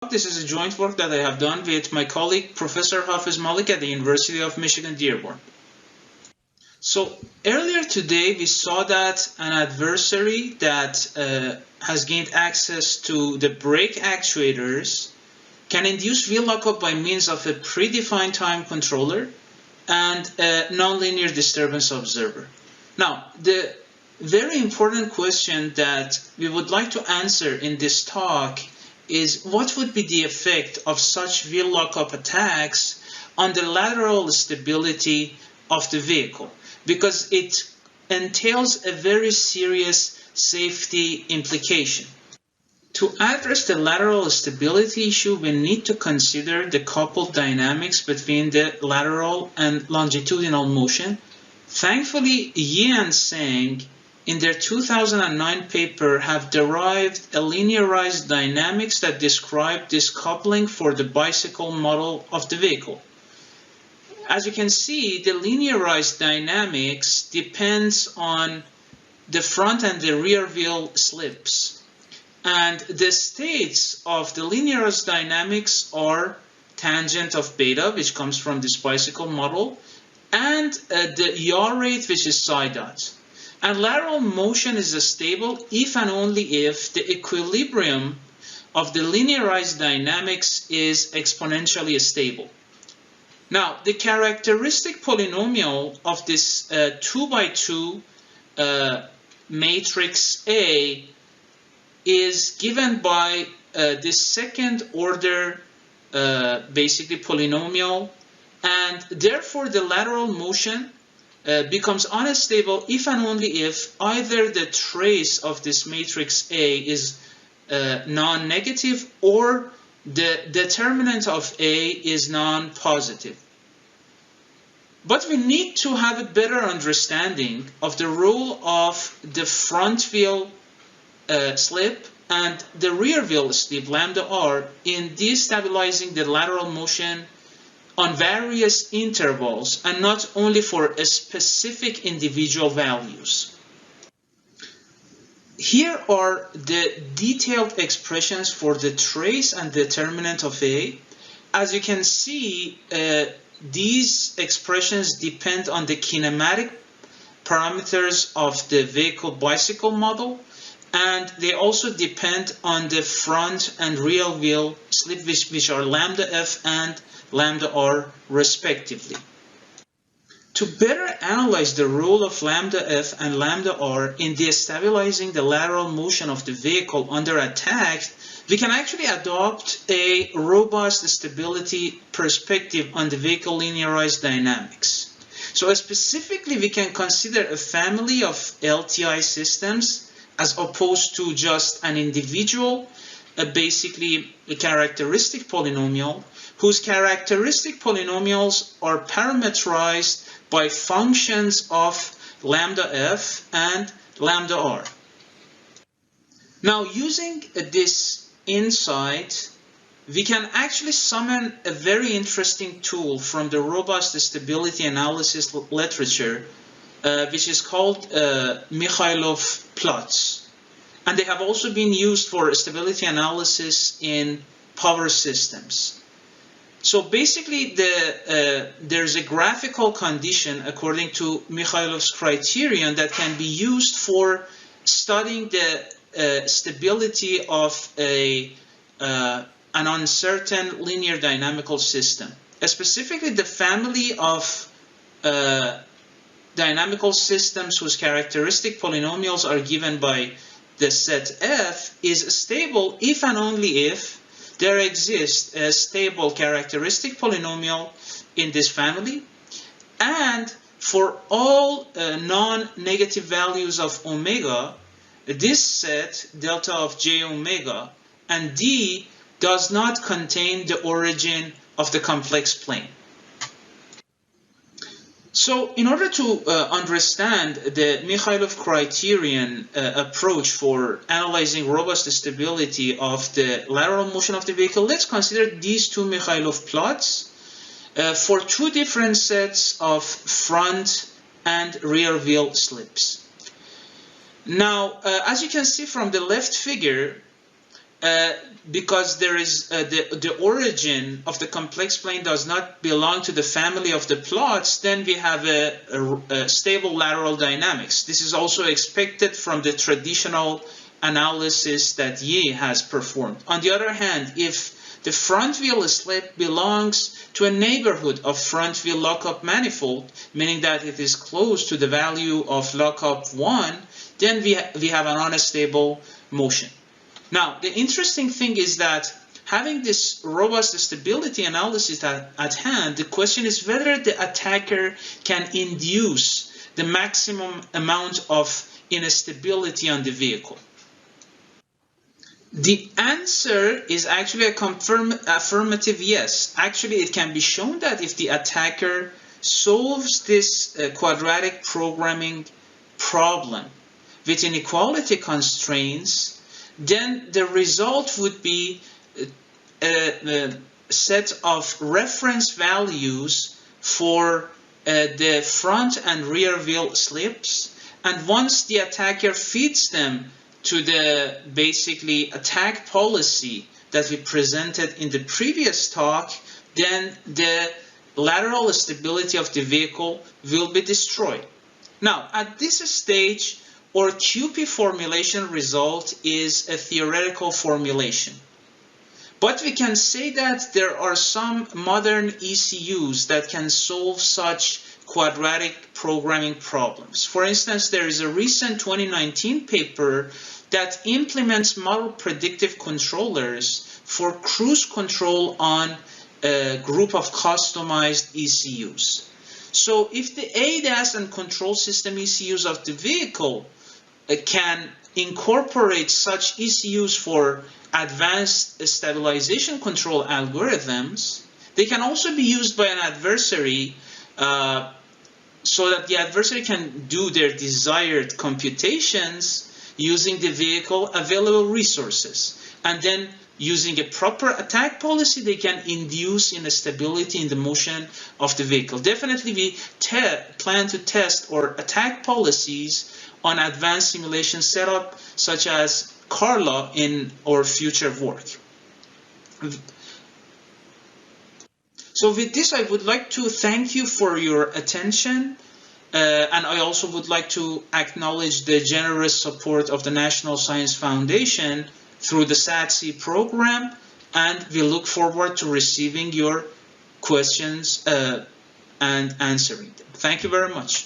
talk. This is a joint work that I have done with my colleague, Professor Hafiz Malik at the University of Michigan, Dearborn. So earlier today, we saw that an adversary that has gained access to the brake actuators can induce VLOOKUP by means of a predefined time controller and a nonlinear disturbance observer. Now, the very important question that we would like to answer in this talk is what would be the effect of such VLOOKUP attacks on the lateral stability of the vehicle, because it entails a very serious safety implication. To address the lateral stability issue, we need to consider the coupled dynamics between the lateral and longitudinal motion. Thankfully, Yi and Seng in their 2009 paper have derived a linearized dynamics that describe this coupling for the bicycle model of the vehicle. As you can see, the linearized dynamics depends on the front and the rear wheel slips. And the states of the linearized dynamics are tangent of beta, which comes from this bicycle model, and the yaw rate, which is psi dot. And lateral motion is stable if and only if the equilibrium of the linearized dynamics is exponentially stable. Now, the characteristic polynomial of this 2x2 matrix A is given by this second order basically polynomial, and therefore the lateral motion becomes unstable if and only if either the trace of this matrix A is non-negative or the determinant of A is non-positive. But we need to have a better understanding of the role of the front wheel slip and the rear wheel slip, lambda r, in destabilizing the lateral motion on various intervals and not only for a specific individual values. Here are the detailed expressions for the trace and determinant of A. As you can see, these expressions depend on the kinematic parameters of the vehicle bicycle model, and they also depend on the front and rear wheel slip, which are lambda f and lambda r respectively. To better analyze the role of lambda f and lambda r in destabilizing the lateral motion of the vehicle under attack, we can actually adopt a robust stability perspective on the vehicle linearized dynamics. So specifically, we can consider a family of LTI systems as opposed to just an individual, basically a characteristic polynomial, whose characteristic polynomials are parametrized by functions of lambda f and lambda r. Now, using this insight, we can actually summon a very interesting tool from the robust stability analysis literature, which is called Mikhailov plots. And they have also been used for stability analysis in power systems. So basically, there's a graphical condition according to Mikhailov's criterion that can be used for studying the stability of an uncertain linear dynamical system. Specifically, the family of dynamical systems whose characteristic polynomials are given by the set F is stable if and only if there exists a stable characteristic polynomial in this family, and for all non-negative values of omega, this set, delta of j omega, and D does not contain the origin of the complex plane. So in order to understand the Mikhailov criterion approach for analyzing robust stability of the lateral motion of the vehicle, let's consider these two Mikhailov plots for two different sets of front and rear wheel slips. Now, as you can see from the left figure, because there is the origin of the complex plane does not belong to the family of the plots, then we have a stable lateral dynamics. This is also expected from the traditional analysis that Ye has performed. On the other hand, if the front wheel slip belongs to a neighborhood of front wheel lockup manifold, meaning that it is close to the value of lockup 1, then we have an unstable motion. Now, the interesting thing is that having this robust stability analysis at hand, the question is whether the attacker can induce the maximum amount of instability on the vehicle. The answer is actually a affirmative yes. Actually, it can be shown that if the attacker solves this quadratic programming problem with inequality constraints, then the result would be a set of reference values for the front and rear wheel slips. And once the attacker feeds them to the basically attack policy that we presented in the previous talk, then the lateral stability of the vehicle will be destroyed. Now, at this stage, our QP formulation result is a theoretical formulation. But we can say that there are some modern ECUs that can solve such quadratic programming problems. For instance, there is a recent 2019 paper that implements model predictive controllers for cruise control on a group of customized ECUs. So if the ADAS and control system ECUs of the vehicle can incorporate such ECUs for advanced stabilization control algorithms, they can also be used by an adversary so that the adversary can do their desired computations using the vehicle available resources. And then using a proper attack policy, they can induce instability in the motion of the vehicle. Definitely we plan to test our attack policies on advanced simulation setup such as Carla in our future work. So with this, I would like to thank you for your attention. And I also would like to acknowledge the generous support of the National Science Foundation through the SATC program, and we look forward to receiving your questions and answering them. Thank you very much.